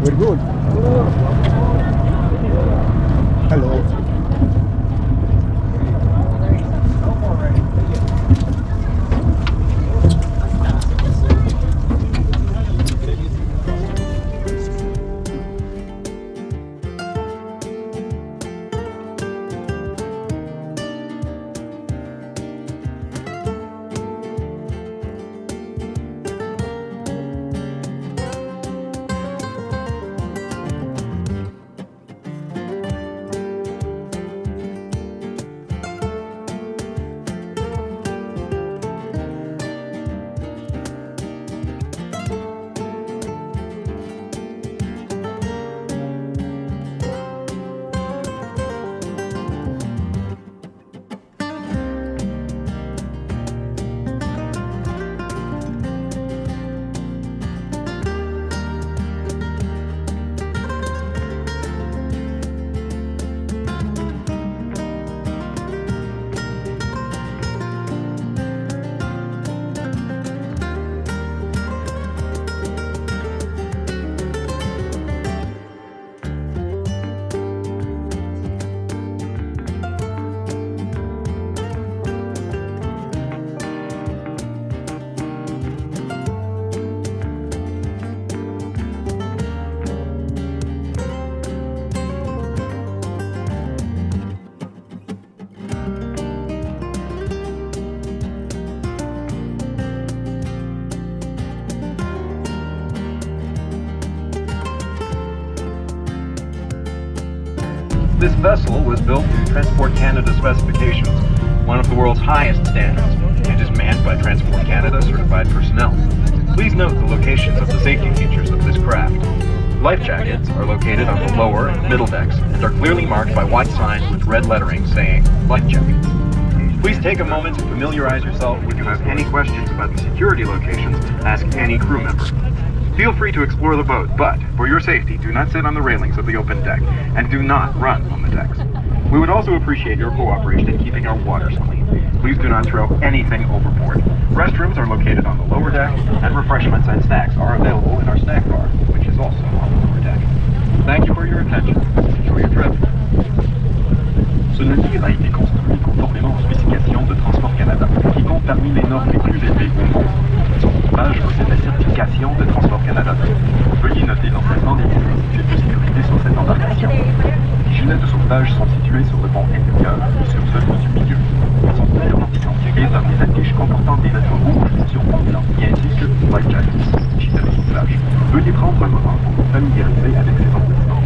We're good. Hello. This vessel was built to Transport Canada specifications, one of the world's highest standards, and is manned by Transport Canada certified personnel. Please note the locations of the safety features of this craft. Life jackets are located on the lower and middle decks and are clearly marked by white signs with red lettering saying life jacket. Please take a moment to familiarize yourself. If you have any questions about the security locations, ask any crew member. Feel free to explore the boat, but for your safety, do not sit on the railings of the open deck, and do not run on the decks. We would also appreciate your cooperation in keeping our waters clean. Please do not throw anything overboard. Restrooms are located on the lower deck, and refreshments and snacks are available in our snack bar, which is also on the lower deck. Thank you for your attention. Enjoy your trip. Ce navire a été construit conformément aux spécifications de Transport Canada, qui compte parmi les normes les plus élevées au monde. Son équipage possède la certification de Transport Canada. Veuillez noter l'emplacement des dispositifs de sécurité sur cette embarcation. Les gilets de sauvetage sont situés sur le pont intérieur et sur celui du milieu. Ils sont clairement identifiés par des affiches comportant des lettres rouges sur fond blanc qui indiquent Life Jackets, gilets de sauvetage. Veuillez prendre un moment pour vous familiariser avec ces emplacements.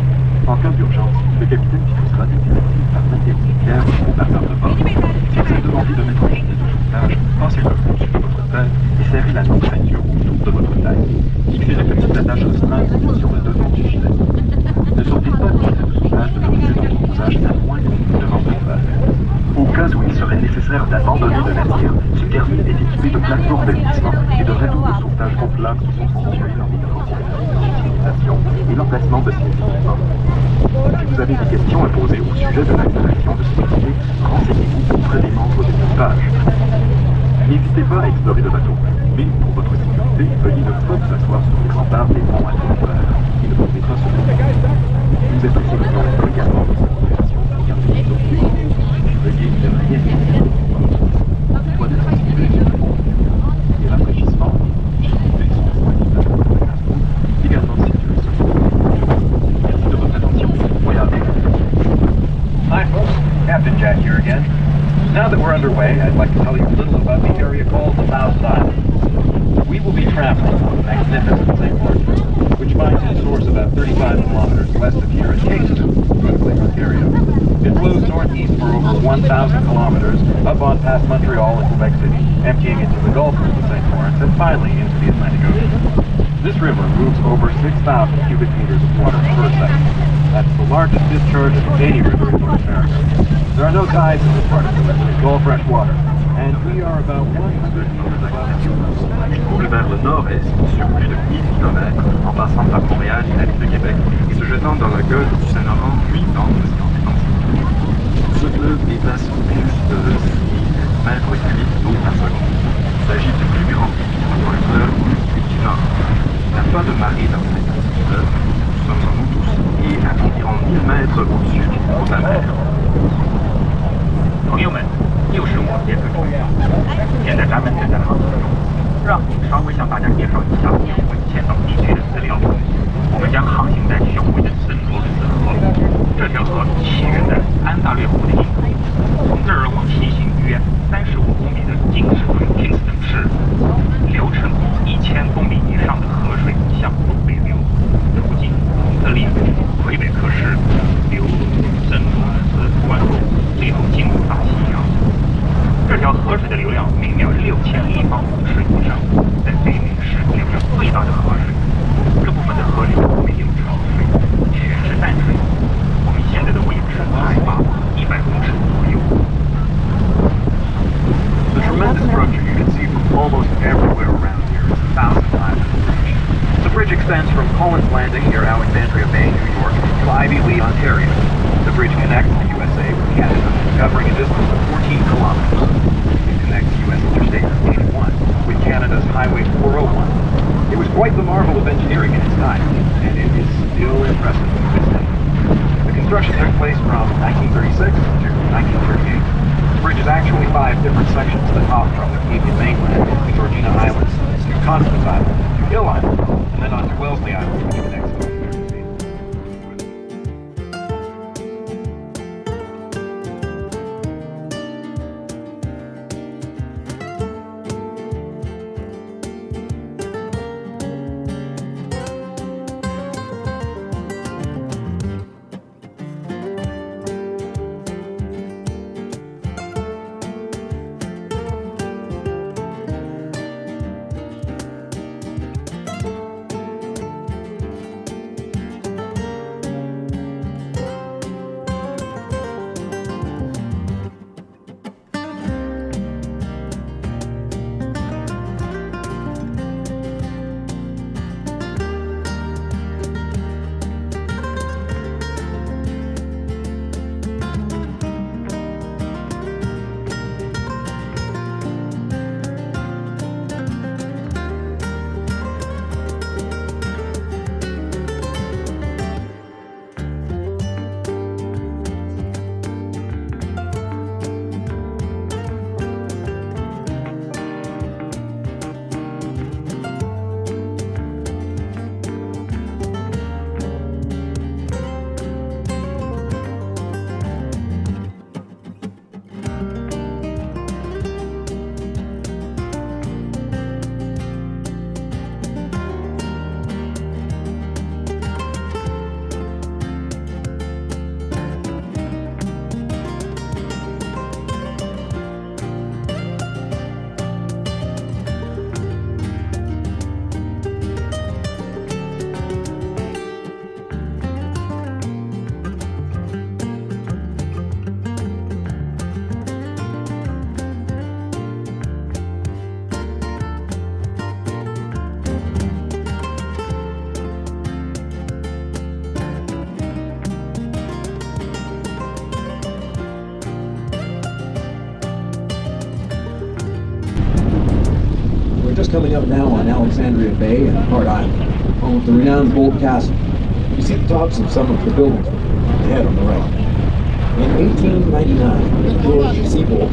En cas d'urgence, le capitaine diffusera des directives par l'intermédiaire du haut-parleur de bord. Si vous êtes demandé de mettre un gilet de sauvetage, passez-le au-dessus de votre tête et serrez la longue ceinture autour de votre taille. Fixez la petite attache restreinte sur le devant du gilet. Ne sortez pas le gilet de sauvetage de votre crousage à moins qu'on vous demande de le faire. Au cas où il serait nécessaire d'abandonner le navire, ce dernier est équipé de plateformes de glissement et de radeaux de sauvetage gonflables qui sont situés dans les d'utilisation et l'emplacement de ces équipements. Si vous avez des questions à poser au sujet de l'installation de sécurité, renseignez-vous auprès des membres de l'équipage. N'hésitez pas à explorer le bateau, mais pour votre sécurité, veuillez ne pas vous asseoir sur les remparts des ponts à l'intérieur et ne portez pas sur le bateau. Nous apprécions également votre coopération pour garder les autres et veuillez ne rien dire. Soit de sensibilisation et rafraîchissement, sécurité sont également situés sur le bateau. Merci de votre attention. Voyage. Hi folks, Captain Jack here again. Now that we're underway, I'd like to tell you a little about the area called the Mouse Island. We will be traveling on the magnificent St. Lawrence River, which finds its source about 35 kilometers west of here in Kingston, Brunswick, Ontario. It flows northeast for over 1,000 kilometers, up on past Montreal and Quebec City, emptying into the Gulf of the St. Lawrence and finally into the Atlantic Ocean. This river moves over 6,000 cubic meters of water per second. That's the largest discharge of any river in North America. There are no tides in this part of the river, it's all fresh water. And we are about 100 meters above sea level. Il coule vers le nord-est sur plus de 1000 km en passant par Montréal et la ville de Québec et se jetant dans le golfe du Saint-Laurent puis dans l'océan Atlantique. Ce fleuve déplace plus de 6 mètres cubes d'eau par seconde. Il s'agit du plus grand fleuve du Nord. Il n'y a pas de marée dans cette partie du fleuve. Nous 稍微向大家介绍一下我见到地区的资料。我们将航行在雄伟的圣罗伦斯河，这条河起源在安大略湖的阴部，从这儿往西行约35公里的金士顿金斯顿市，流程1000公里以上的河水向东北流，途经蒙特利尔、魁北克市、流入圣罗伦斯关口，最后进入大西洋。这条河水的流量每秒6000立方米水以上，在北美是流量最大的河水。这部分的河流没有潮水，全是淡水。我们现在的位置海拔100公尺左右。The tremendous structure you can see from almost everywhere around here is 1,000 miles of bridge. The bridge extends from Collins Landing near Alexandria Bay, New York, to Ivy Lee, Ontario. The bridge connects the USA with Canada, covering a distance of 14 kilometers. It connects U.S. Interstate 81 with Canada's Highway 401. It was quite the marvel of engineering in its time, and it is still impressive to this day. The construction took place from 1936 to 1938. The bridge is actually 5 different sections that hop from the Canadian mainland to Georgina Islands, to Constance Island, to Hill Island, and then on to Wellesley Island, which connects to New Jersey. We're just coming up now on Alexandria Bay and Hart Island, home of the renowned Gold Castle. You see the tops of some of the buildings ahead on the right. In 1899, George Seabolt,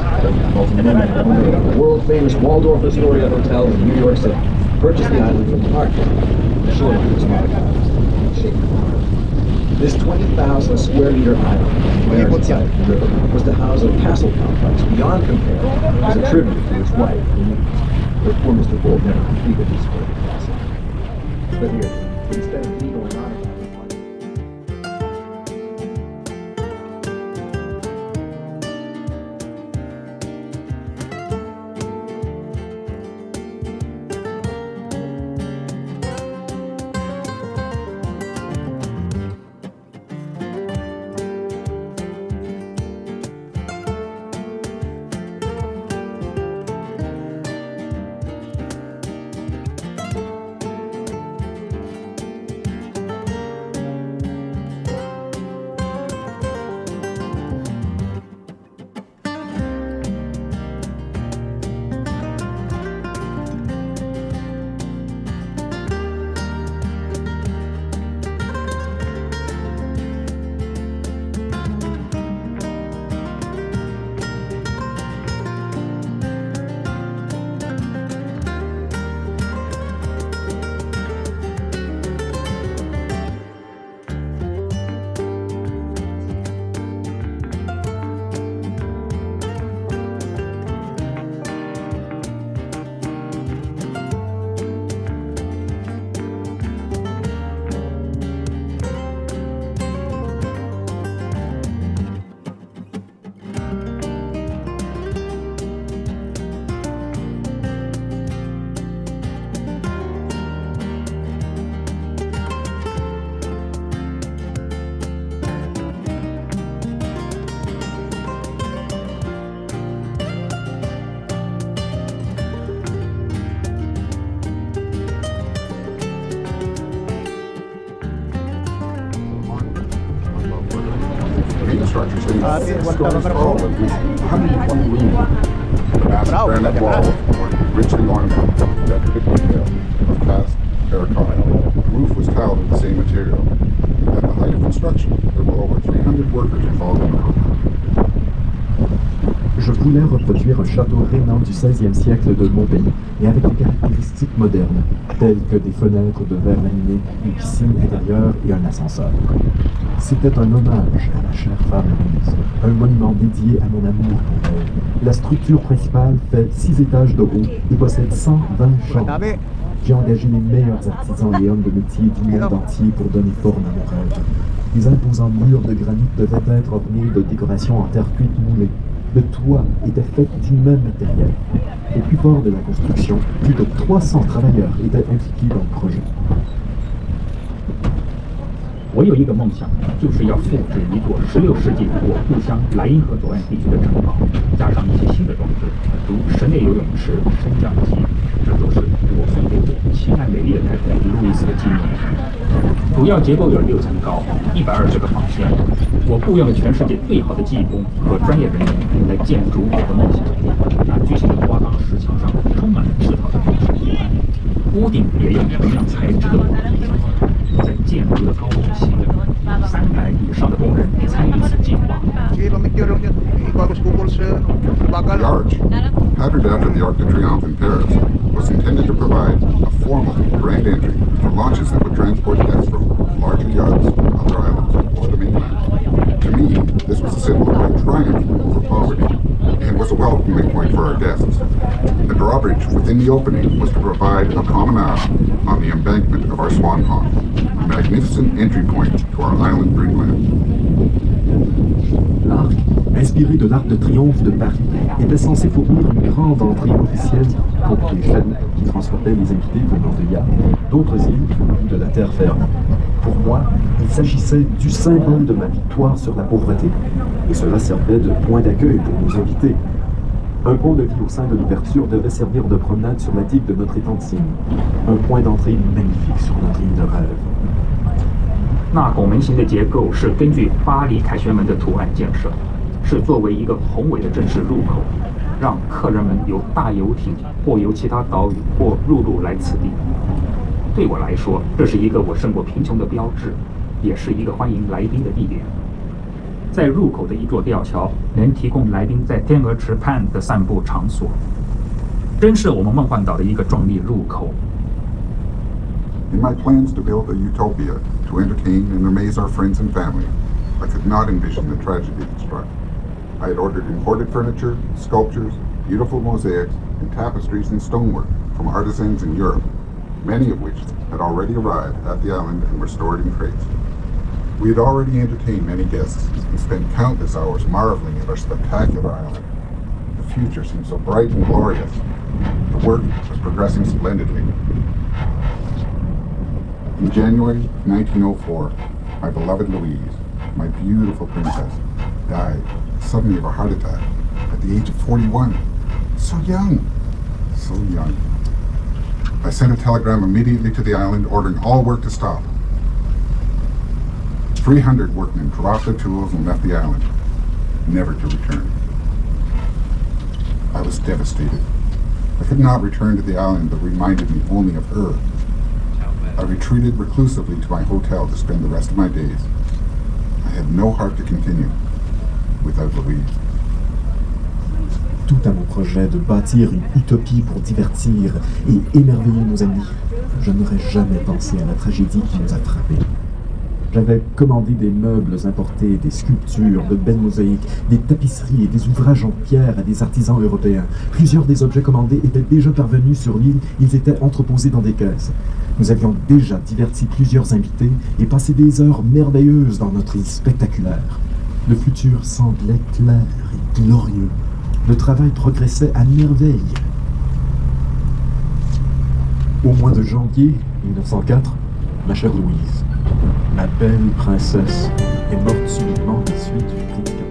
multi-millionaire owner of the world-famous Waldorf Astoria Hotel in New York City, purchased the island from the Hart Company. The shoreline was modified in shape of a heart. This 20,000 square meter island, on the American side of the river, was to house a castle complex beyond compare as a tribute to his wife, Denise. But poor Mr. Bolt never completed his work at castle. But here, instead of me going on about it, structures in Ah, it. buwan ka ba Oh, at least 120 rooms. The massive Bravo, granite talaga. walls were richly ornamented with decorative detail of cast terracotta. The roof was tiled with the same material. At the height of construction, there were over 300 workers involved in the project. Je voulais reproduire un château rénant du XVIe siècle de mon pays, mais avec des caractéristiques modernes, telles que des fenêtres de verre laminé, une piscine intérieure et un ascenseur. C'était un hommage à ma chère femme Louise, un monument dédié à mon amour pour elle. La structure principale fait 6 étages de haut et possède 120 chambres. Dami. J'ai engagé les meilleurs artisans et hommes de métier du monde entier pour donner forme à mon rêve. Les imposants murs de granit devaient être ornés de décorations en terre cuite moulée. Le toit était fait du même matériel. Au plus fort de la construction, plus de 300 travailleurs étaient impliqués dans le projet. 我有一个梦想，就是要复制一座16世纪我故乡莱茵河左岸地区的城堡，加上一些新的装置，如室内游泳池、升降机。这都是我送给我亲爱美丽的太太路易斯的纪念。主要结构有6层高，120个房间。我雇佣了全世界最好的技工和专业人员来建筑我的梦想。那巨型的花岗石墙上充满了赤陶的装饰图案，屋顶也用同样材质的木皮。在建筑的高度期，300以上的工人参与此计划。 Sige, pamikyo lang yan. Bago sa kukul sa The bakal. arch, patterned after the Arc de Triomphe in Paris, was intended to provide a formal grand entry for launches that would transport guests from larger yachts, other islands, or the mainland. To me, this was a symbol of a triumph over poverty and was a welcoming point for our guests. The drawbridge within the opening was to provide a promenade on the embankment of our swan pond, a magnificent entry point to our island dreamland. L'arc, inspiré de l'Arc de Triomphe de Paris, était censé fournir une grande entrée officielle pour les chaloups qui transportaient les invités venant de yachts, d'autres îles ou de la terre ferme. Pour moi, il s'agissait du symbole de ma victoire sur la pauvreté, et cela servait de point d'accueil pour nos invités. Un pont de vie au sein de l'ouverture devait servir de promenade sur la digue de notre étang-Scenic, un point d'entrée magnifique sur notre île de rêve. 那拱门形的结构是根据巴黎凯旋门的图案建设，是作为一个宏伟的正式入口，让客人们由大游艇或由其他岛屿或陆路来此地。对我来说，这是一个我胜过贫穷的标志，也是一个欢迎来宾的地点。在入口的一座吊桥能提供来宾在天鹅池畔的散步场所，真是我们梦幻岛的一个壮丽入口。 In my plans to build a utopia to entertain and amaze our friends and family, I could not envision the tragedy that struck. I had ordered imported furniture, sculptures, beautiful mosaics, and tapestries and stonework from artisans in Europe, many of which had already arrived at the island and were stored in crates. We had already entertained many guests and spent countless hours marveling at our spectacular island. The future seemed so bright and glorious. The work was progressing splendidly. In January 1904, my beloved Louise, my beautiful princess, died suddenly of a heart attack at the age of 41. So young, so young. I sent a telegram immediately to the island ordering all work to stop. 300 workmen dropped their tools and left the island, never to return. I was devastated. I could not return to the island that reminded me only of her. I retreated reclusively to my hotel to spend the rest of my days. I had no heart to continue without Louise. Tout à mon projet de bâtir une utopie pour divertir et émerveiller nos amis, je n'aurais jamais pensé à la tragédie qui nous a frappés. J'avais commandé des meubles importés, des sculptures, de belles mosaïques, des tapisseries et des ouvrages en pierre à des artisans européens. Plusieurs des objets commandés étaient déjà parvenus sur l'île, ils étaient entreposés dans des caisses. Nous avions déjà diverti plusieurs invités et passé des heures merveilleuses dans notre île spectaculaire. Le futur semblait clair et glorieux. Le travail progressait à merveille. Au mois de janvier 1904, ma chère Louise, ma belle princesse, est morte subitement des suites du crise cardiaque.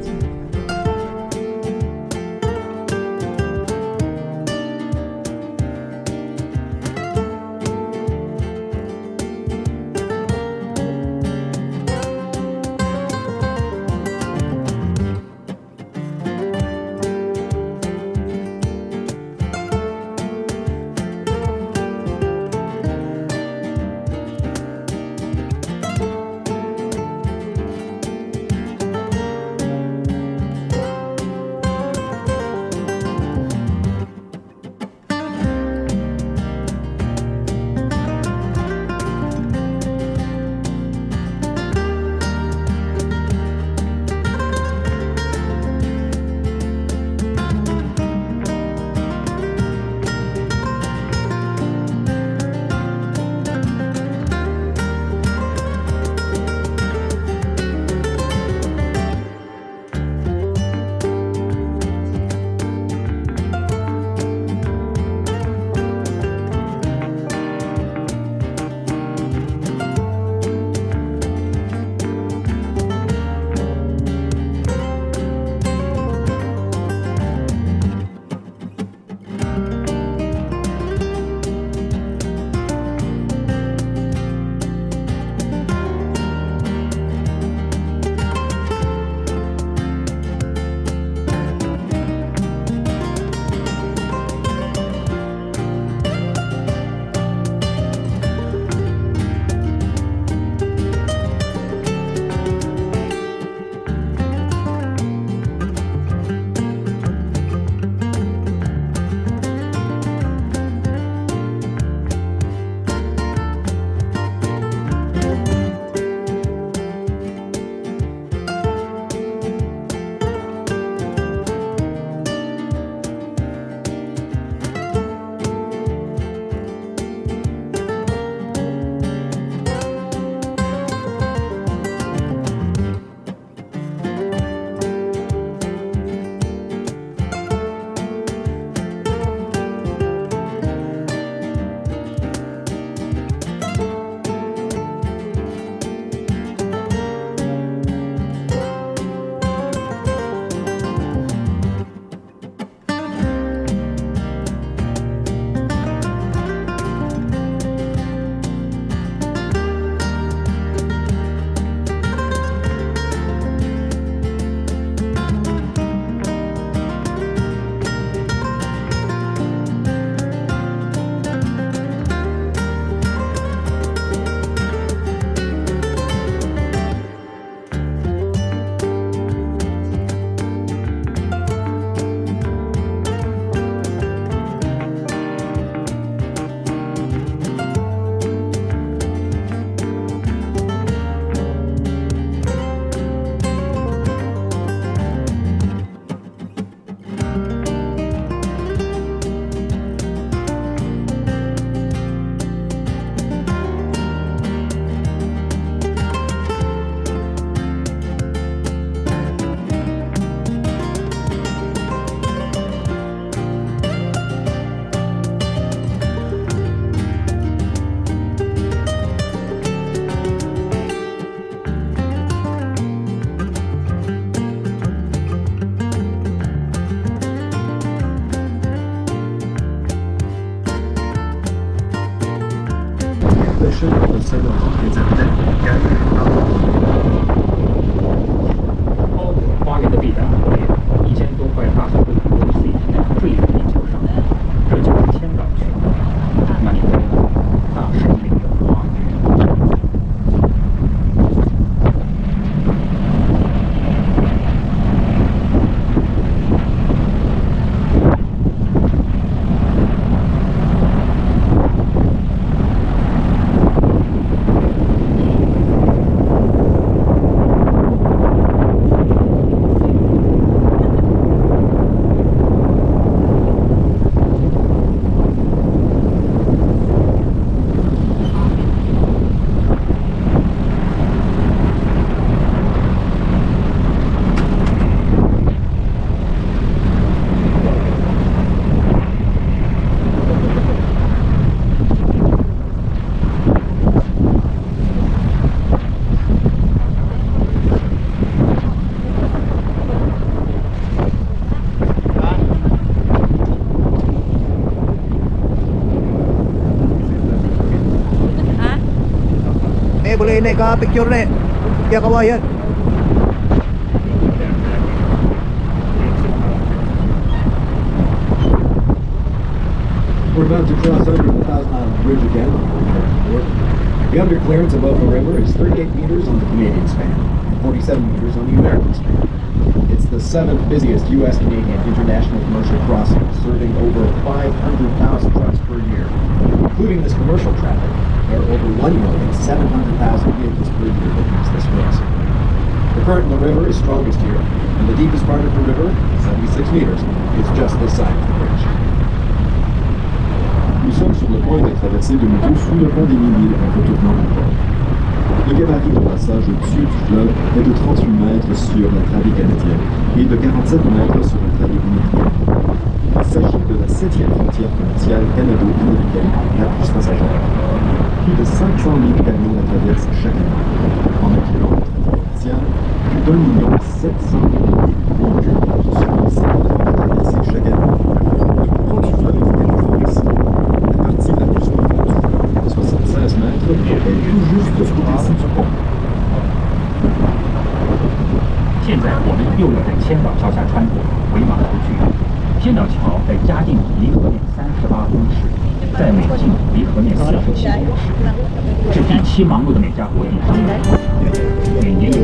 pêcheurs possèdent un grand réservoir gagnent包括花园的必然行业，1000多块大小的土豆碎片坠入地球上，这就是千岛群岛，那里的大森林的花园。Boleh naik ke picture ni. Ya kawayan. We're about to cross over the 1,000-mile bridge again. The underclearance above the river is 38 meters on the Canadian span and 47 meters on the American span. It's the 7th busiest U.S.-Canadian international commercial crossing, serving over 500,000 trucks per year. Including this commercial traffic, there are over 1,700,000 vehicles per year that use this crossing. The current in the river is strongest here, and the deepest part of the river, 76 meters, is just this side of the bridge. Nous sommes sur le point de traverser de nouveau sous le pont des Mille en retournant au port. Le gabarit de passage au-dessus du fleuve est de 38 mètres sur la travée canadienne et de 47 mètres sur la travée américaine. Il s'agit de la 7e frontière commerciale canado-américaine la plus passagère. Plus de 500 000 camions la traversent chaque année. En incluant la travée commerciale, plus d'1,7 million véhicules sont laissés traverser chaque année. Le courant du fleuve est toujours ici. La partie la plus profonde, 76 mètres, est tout juste de ce côté-ci du pont. 现在我们又要在千岛桥下穿过，回码头去。千岛桥在嘉定离河面38公尺，在美境离河面47公尺，是第7忙碌的美加国际商业。每年有